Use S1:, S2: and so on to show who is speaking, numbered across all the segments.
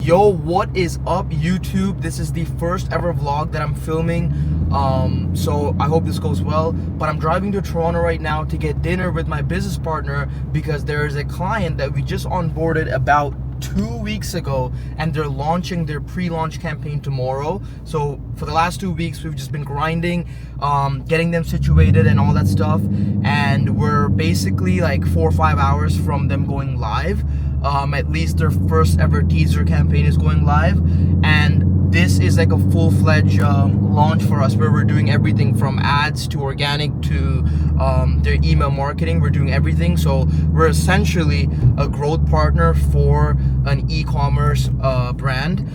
S1: Yo, what is up, YouTube? This is the first ever vlog that I'm filming, so I hope this goes well. But I'm driving to Toronto right now to get dinner with my business partner because there is a client that we just onboarded about 2 weeks ago, and they're launching their pre-launch campaign tomorrow. So for the last 2 weeks we've just been grinding, getting them situated and all that stuff, and we're basically like 4 or 5 hours from them going live. At least their first ever teaser campaign is going live, and this is like a full-fledged launch for us, where we're doing everything from ads to organic to their email marketing. We're doing everything, so we're essentially a growth partner for an e-commerce brand.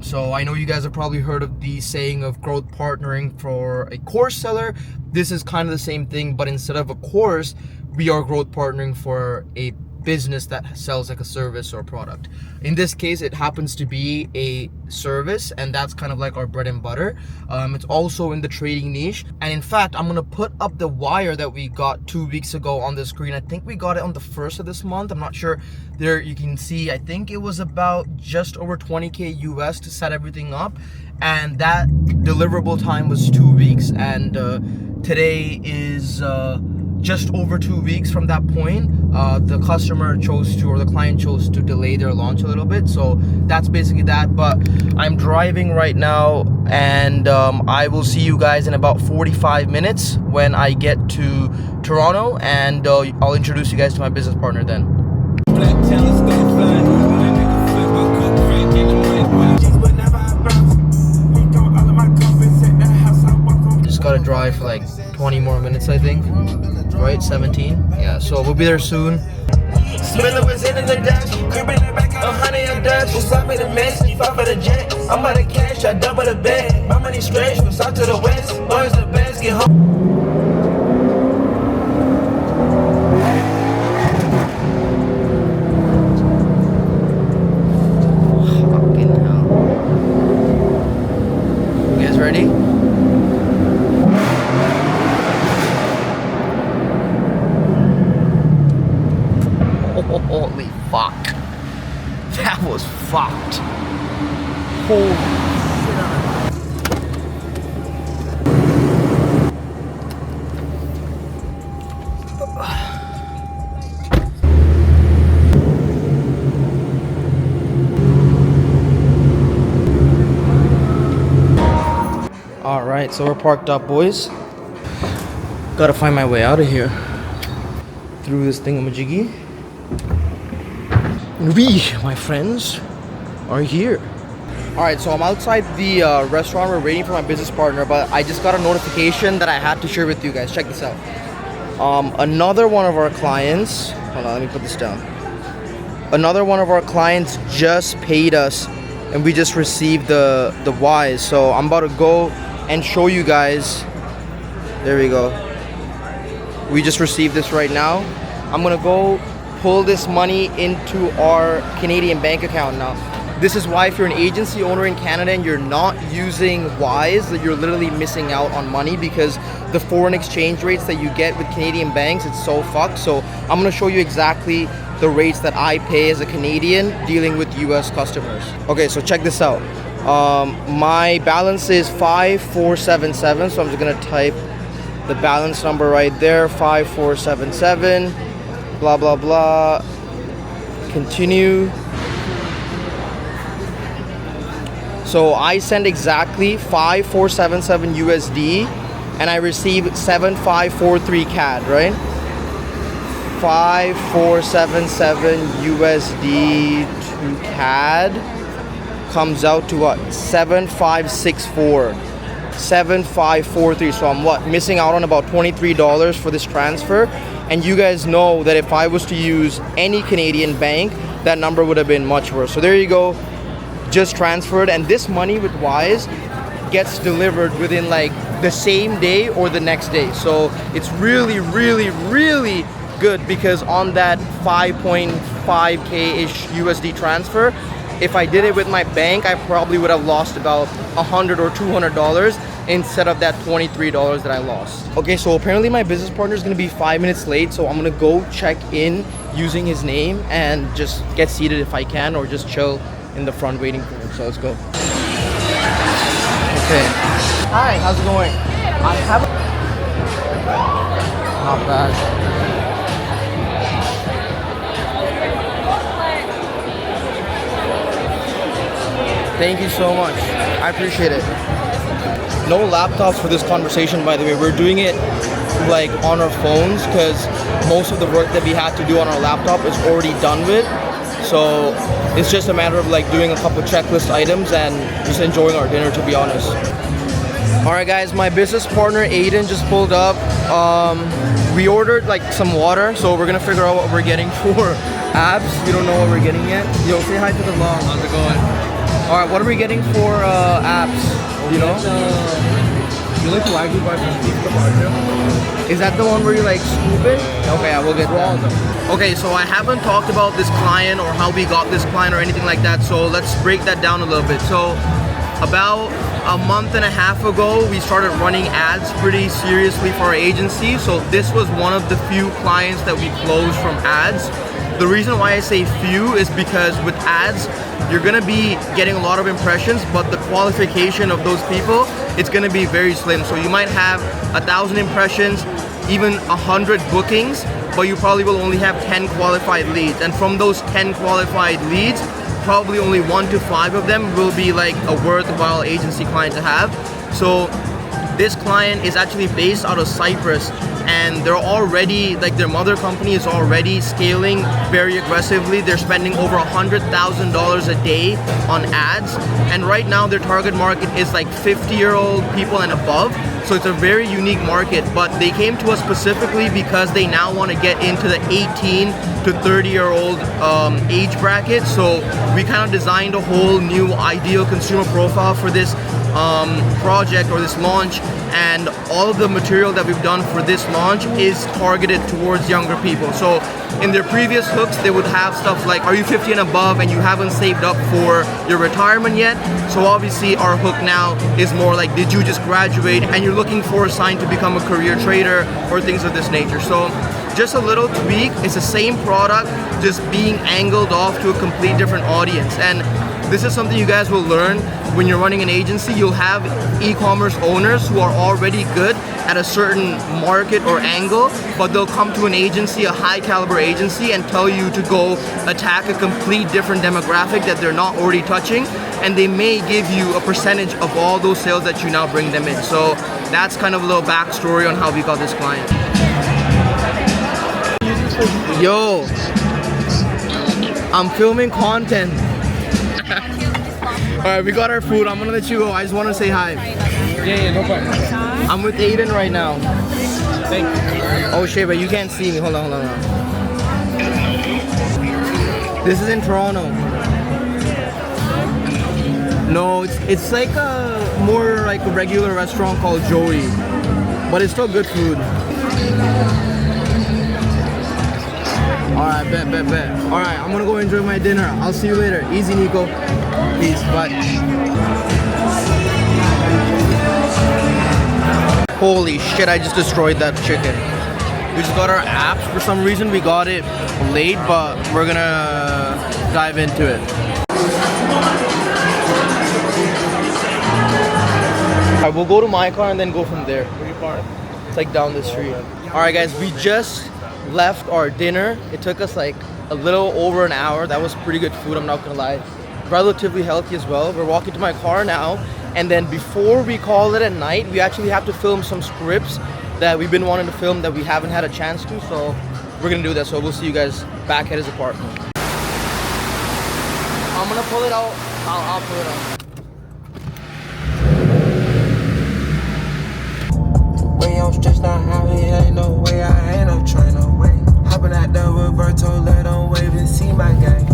S1: So I know you guys have probably heard of the saying of growth partnering for a course seller. This is kind of the same thing, but instead of a course, we are growth partnering for a business that sells like a service or product. In this case, it happens to be a service, and that's kind of like our bread and butter. It's also in the trading niche, and in fact, I'm gonna put up the wire that we got 2 weeks ago on the screen. I think we got it on the 1st of this month. I'm not sure. There you can see, I think it was about just over 20K US to set everything up, and that deliverable time was 2 weeks, and today is just over 2 weeks from that point. The customer chose to, or the client chose to delay their launch a little bit. So that's basically that. But I'm driving right now, and I will see you guys in about 45 minutes when I get to Toronto, and I'll introduce you guys to my business partner then. Just gotta drive for like 20 more minutes, I think. Right, 17. Yeah, so we'll be there soon. Spiller was in the dash, creeping it back on honey and dash. We'll stop at the mess, fight for the jet. I'm out of cash, I double the bed. My money stretch from south to the west. Boys the best, get home. Fucking hell. You guys ready? Holy fuck. That was fucked. Holy shit. Alright, so we're parked up, boys. Gotta find my way out of here through this thingamajiggy. We, my friends, are here. Alright, so I'm outside the restaurant. We're waiting for my business partner, but I just got a notification that I had to share with you guys. Check this out. Another one of our clients, hold on, let me put this down. Another one of our clients just paid us, and we just received the Ys. So I'm about to go and show you guys. There we go. We just received this right now. I'm gonna go pull this money into our Canadian bank account now. This is why if you're an agency owner in Canada and you're not using Wise, that you're literally missing out on money, because the foreign exchange rates that you get with Canadian banks, it's so fucked. So I'm gonna show you exactly the rates that I pay as a Canadian dealing with US customers. Okay, so check this out. My balance is 5477, so I'm just gonna type the balance number right there, 5477. Blah blah blah. Continue. So I send exactly 5477 USD, and I receive 7543 CAD, right? 5477 USD to CAD comes out to what? 7564. 7543. So I'm what? Missing out on about $23 for this transfer. And you guys know that if I was to use any Canadian bank, that number would have been much worse. So there you go, just transferred. And this money with Wise gets delivered within like the same day or the next day. So it's really, really, really good, because on that 5.5K-ish USD transfer, if I did it with my bank, I probably would have lost about $100 or $200 instead of that $23 that I lost. Okay, so apparently my business partner is gonna be 5 minutes late, so I'm gonna go check in using his name and just get seated if I can, or just chill in the front waiting for him. So let's go. Okay. Hi, how's it going? I have a... Not bad. Thank you so much. I appreciate it. No laptops for this conversation, by the way. We're doing it like on our phones because most of the work that we had to do on our laptop is already done with. So it's just a matter of like doing a couple checklist items and just enjoying our dinner, to be honest. All right, guys, my business partner Aiden just pulled up. We ordered like some water, so we're gonna figure out what we're getting for abs. We don't know what we're getting yet. Yo, say hi to the vlog. How's it going? All right, what are we getting for abs? You know?
S2: You like Wagyu by beef carpaccio?
S1: Is that the one where you like scoop it? Okay, yeah, we'll get that. Okay, so I haven't talked about this client or how we got this client or anything like that, so let's break that down a little bit. So about a month and a half ago, we started running ads pretty seriously for our agency. So this was one of the few clients that we closed from ads. The reason why I say few is because with ads, you're gonna be getting a lot of impressions, but the qualification of those people, it's gonna be very slim. So you might have 1,000 impressions, even 100 bookings, but you probably will only have 10 qualified leads. And from those 10 qualified leads, probably only 1 to 5 of them will be like a worthwhile agency client to have. So this client is actually based out of Cyprus, and they're already, like their mother company is already scaling very aggressively. They're spending over $100,000 a day on ads, and right now their target market is like 50-year-old people and above. So it's a very unique market, but they came to us specifically because they now want to get into the 18 to 30-year-old age bracket. So we kind of designed a whole new ideal consumer profile for this project or this launch, and all of the material that we've done for this launch is targeted towards younger people. So in their previous hooks, they would have stuff like, are you 50 and above and you haven't saved up for your retirement yet? So obviously our hook now is more like, did you just graduate and you're looking for a sign to become a career trader or things of this nature. So just a little tweak. It's the same product, just being angled off to a complete different audience. And this is something you guys will learn when you're running an agency. You'll have e-commerce owners who are already good at a certain market or angle, but they'll come to an agency, a high caliber agency, and tell you to go attack a complete different demographic that they're not already touching, and they may give you a percentage of all those sales that you now bring them in. So that's kind of a little backstory on how we got this client. Yo, I'm filming content. Alright, we got our food. I'm gonna let you go. I just want to say hi.
S2: Yeah, no problem.
S1: I'm with Aiden right now.
S2: Thank you.
S1: Oh shit, but you can't see me. Hold on. This is in Toronto. No, it's like a more like a regular restaurant called Joey, but it's still good food. Alright, bet. Alright, I'm gonna go enjoy my dinner. I'll see you later. Easy, Nico. Peace, bye. Holy shit, I just destroyed that chicken. We just got our apps. For some reason, we got it late, but we're gonna dive into it. Alright, we'll go to my car and then go from there.
S2: Where you park?
S1: It's like down the street. Alright guys, we just left our dinner. It took us like a little over an hour. That was pretty good food, I'm not gonna lie. Relatively healthy as well. We're walking to my car now, and then before we call it a night, we actually have to film some scripts that we've been wanting to film that we haven't had a chance to, so we're gonna do that. So we'll see you guys back at his apartment. I'm gonna pull it out. I'll pull it out.
S3: Way I'm stressed out, ain't no way I ain't no trying to wait. Hopping out the Roberto, let them wave and see my gang.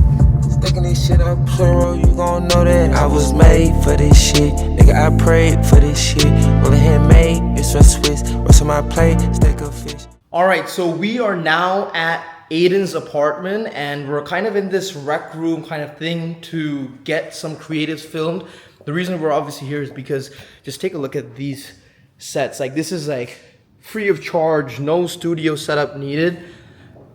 S3: Sticking this shit up plural, you gon' know that I was made for this shit. Nigga, I prayed for this shit. Rollin' handmade, it's a Swiss. Rest on my plate, steak of fish.
S1: Alright, so we are now at Aiden's apartment, and we're kind of in this rec room kind of thing to get some creatives filmed. The reason we're obviously here is because just take a look at these sets. Like, this is like free of charge, no studio setup needed,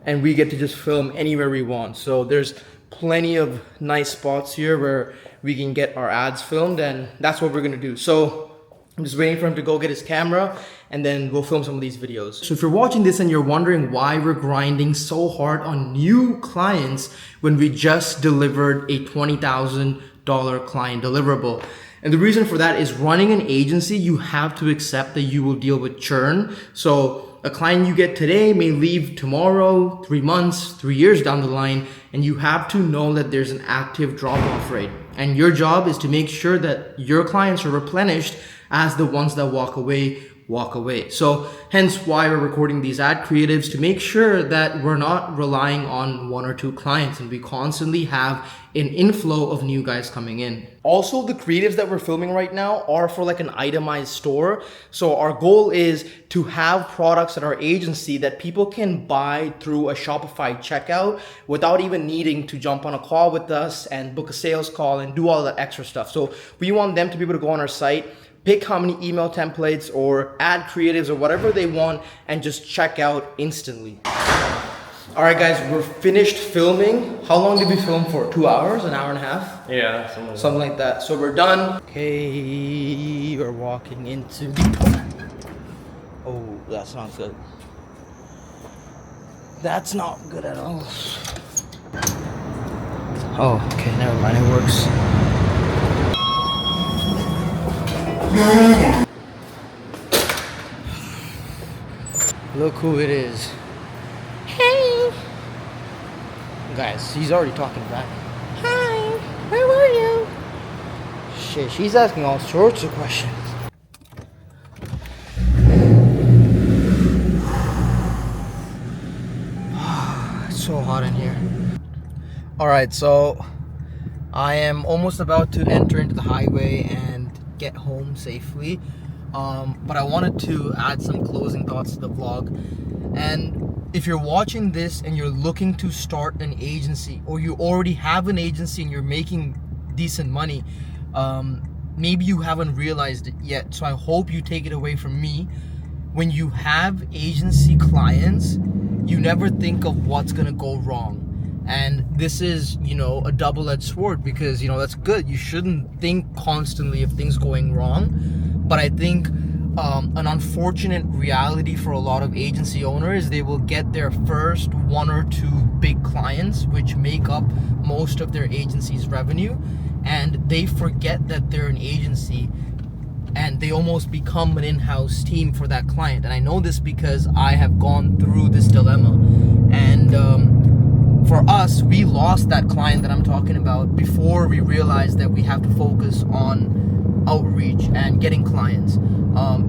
S1: and we get to just film anywhere we want. So there's plenty of nice spots here where we can get our ads filmed, and that's what we're gonna do. So I'm just waiting for him to go get his camera, and then we'll film some of these videos. So if you're watching this and you're wondering why we're grinding so hard on new clients when we just delivered a $20,000 client deliverable, and the reason for that is running an agency, you have to accept that you will deal with churn. So a client you get today may leave tomorrow, 3 months, 3 years down the line, and you have to know that there's an active drop-off rate. And your job is to make sure that your clients are replenished as the ones that walk away. So hence why we're recording these ad creatives, to make sure that we're not relying on 1 or 2 clients and we constantly have an inflow of new guys coming in. Also, the creatives that we're filming right now are for like an itemized store. So our goal is to have products at our agency that people can buy through a Shopify checkout without even needing to jump on a call with us and book a sales call and do all that extra stuff. So we want them to be able to go on our site, pick how many email templates or ad creatives or whatever they want, and just check out instantly. All right, guys, we're finished filming. How long did we film for? 2 hours, an hour and a half?
S2: Yeah,
S1: something like that. So we're done. Okay, we're walking into the... Oh, that sounds good. That's not good at all. Oh, okay, never mind, it works. Look who it is. Hey! Guys, he's already talking back. Hi, where were you? Shit, she's asking all sorts of questions. It's so hot in here. Alright, so I am almost about to enter into the highway and get home safely. But I wanted to add some closing thoughts to the vlog. And if you're watching this and you're looking to start an agency, or you already have an agency and you're making decent money, maybe you haven't realized it yet. So I hope you take it away from me. When you have agency clients, you never think of what's gonna go wrong. And this is, you know, a double-edged sword, because, you know, that's good. You shouldn't think constantly of things going wrong. But I think an unfortunate reality for a lot of agency owners, they will get their first 1 or 2 big clients, which make up most of their agency's revenue, and they forget that they're an agency, and they almost become an in-house team for that client. And I know this because I have gone through this dilemma. And for us, we lost that client that I'm talking about before we realized that we have to focus on outreach and getting clients.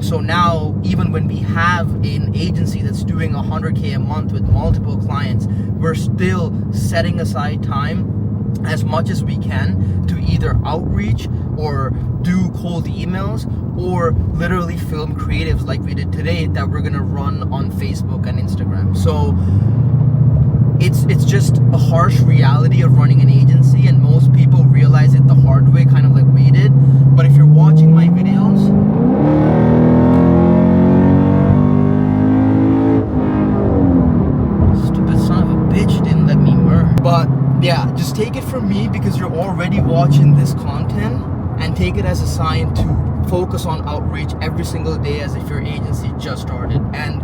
S1: So now, even when we have an agency that's doing 100K a month with multiple clients, we're still setting aside time as much as we can to either outreach or do cold emails, or literally film creatives like we did today that we're gonna run on Facebook and Instagram. So it's just a harsh reality of running an agency, and most people realize it the hard way, kind of like we did. But if you're watching my videos, stupid son of a bitch didn't let me merge. But yeah, just take it from me, because you're already watching this content, and take it as a sign to focus on outreach every single day as if your agency just started. And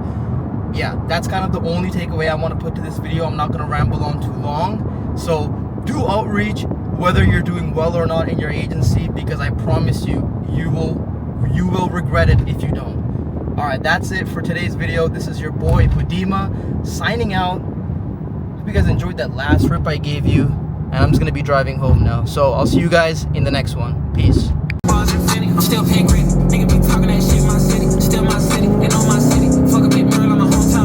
S1: yeah, that's kind of the only takeaway I want to put to this video. I'm not going to ramble on too long. So do outreach, whether you're doing well or not in your agency, because I promise you, you will regret it if you don't. All right, that's it for today's video. This is your boy Padima signing out. Hope you guys enjoyed that last rip I gave you, and I'm just going to be driving home now. So I'll see you guys in the next one. Peace.